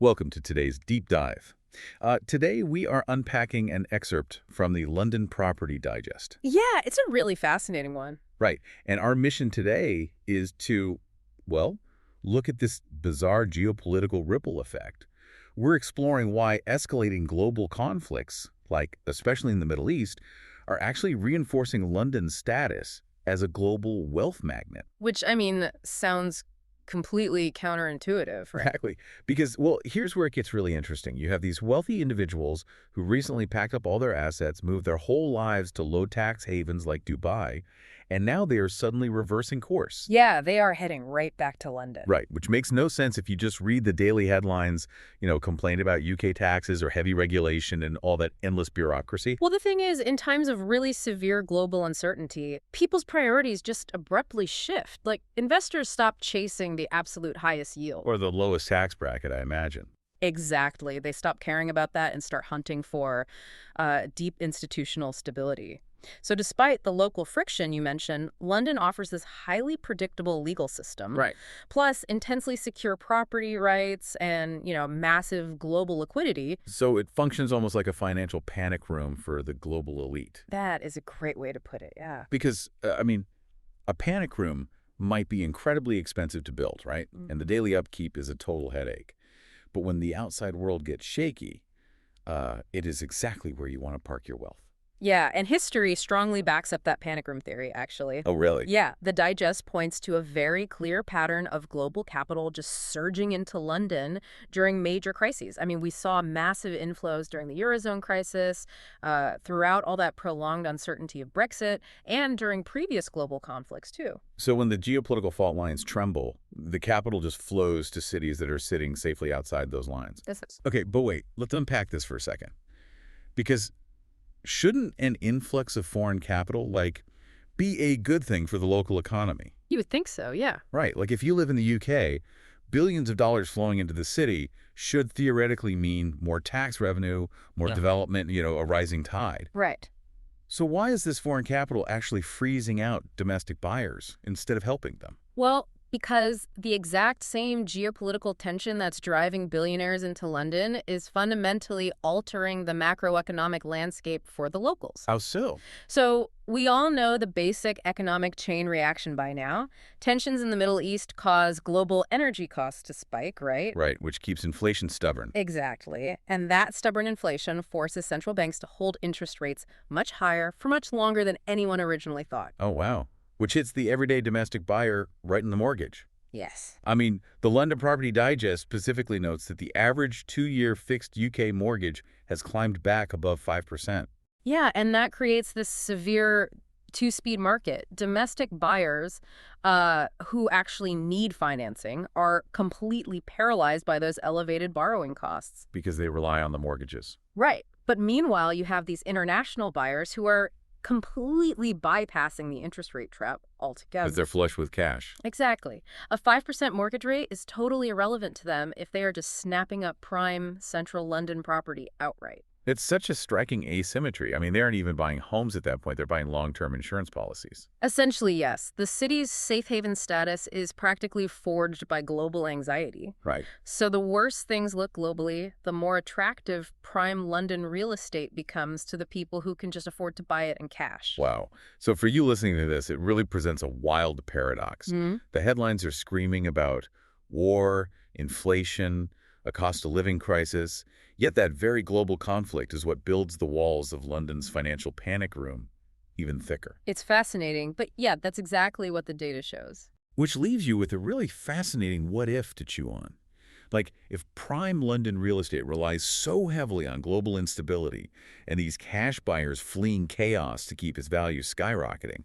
Welcome to today's deep dive. Today we are unpacking an excerpt from the London Property Digest. Yeah, it's a really fascinating one. Right, and our mission today is to, well, look at this bizarre geopolitical ripple effect. We're exploring why escalating global conflicts, like especially in the Middle East, are actually reinforcing London's status as a global wealth magnet. Which, I mean, sounds completely counterintuitive, right? Exactly. Because, well, here's where it gets really interesting. You have these wealthy individuals who recently packed up all their assets, moved their whole lives to low-tax havens like Dubai, and now they are suddenly reversing course. Yeah, they are heading right back to London. Right, which makes no sense if you just read the daily headlines, complain about UK taxes or heavy regulation and all that endless bureaucracy. Well, the thing is, in times of really severe global uncertainty, people's priorities just abruptly shift. Like, investors stop chasing the absolute highest yield. Or the lowest tax bracket, I imagine. Exactly. They stop caring about that and start hunting for deep institutional stability. So despite the local friction you mentioned, London offers this highly predictable legal system, Right. plus intensely secure property rights and, massive global liquidity. So it functions almost like a financial panic room for the global elite. That is a great way to put it, yeah. Because, a panic room might be incredibly expensive to build, right? And the daily upkeep is a total headache. But when the outside world gets shaky, it is exactly where you want to park your wealth. Yeah, and history strongly backs up that panic room theory, actually. Oh, really? Yeah, the digest points to a very clear pattern of global capital just surging into London during major crises. I mean, we saw massive inflows during the Eurozone crisis, throughout all that prolonged uncertainty of Brexit, and during previous global conflicts, too. So when the geopolitical fault lines tremble, the capital just flows to cities that are sitting safely outside those lines. Okay, but wait, let's unpack this for a second. Because shouldn't an influx of foreign capital, be a good thing for the local economy? You would think so, yeah. Right. Like if you live in the UK, billions of dollars flowing into the city should theoretically mean more tax revenue, more development, a rising tide. Right. So why is this foreign capital actually freezing out domestic buyers instead of helping them? Well, because the exact same geopolitical tension that's driving billionaires into London is fundamentally altering the macroeconomic landscape for the locals. How so? So we all know the basic economic chain reaction by now. Tensions in the Middle East cause global energy costs to spike, right? Right, which keeps inflation stubborn. Exactly. And that stubborn inflation forces central banks to hold interest rates much higher for much longer than anyone originally thought. Oh, wow. Which hits the everyday domestic buyer right in the mortgage. Yes. I mean, the London Property Digest specifically notes that the average two-year fixed UK mortgage has climbed back above 5%. Yeah, and that creates this severe two-speed market. Domestic buyers who actually need financing are completely paralyzed by those elevated borrowing costs. Because they rely on the mortgages. Right. But meanwhile, you have these international buyers who are completely bypassing the interest rate trap altogether. Because they're flush with cash. Exactly. A 5% mortgage rate is totally irrelevant to them if they are just snapping up prime central London property outright. It's such a striking asymmetry. I mean, they aren't even buying homes at that point. They're buying long-term insurance policies. Essentially, yes. The city's safe haven status is practically forged by global anxiety. Right. So the worse things look globally, the more attractive prime London real estate becomes to the people who can just afford to buy it in cash. Wow. So for you listening to this, it really presents a wild paradox. The headlines are screaming about war, inflation, a cost of living crisis. Yet that very global conflict is what builds the walls of London's financial panic room even thicker. It's fascinating, but yeah, that's exactly what the data shows. Which leaves you with a really fascinating what-if to chew on. Like, if prime London real estate relies so heavily on global instability and these cash buyers fleeing chaos to keep its value skyrocketing,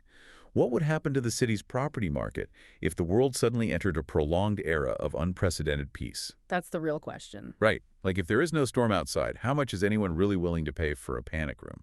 what would happen to the city's property market if the world suddenly entered a prolonged era of unprecedented peace? That's the real question. Right. Like if there is no storm outside, how much is anyone really willing to pay for a panic room?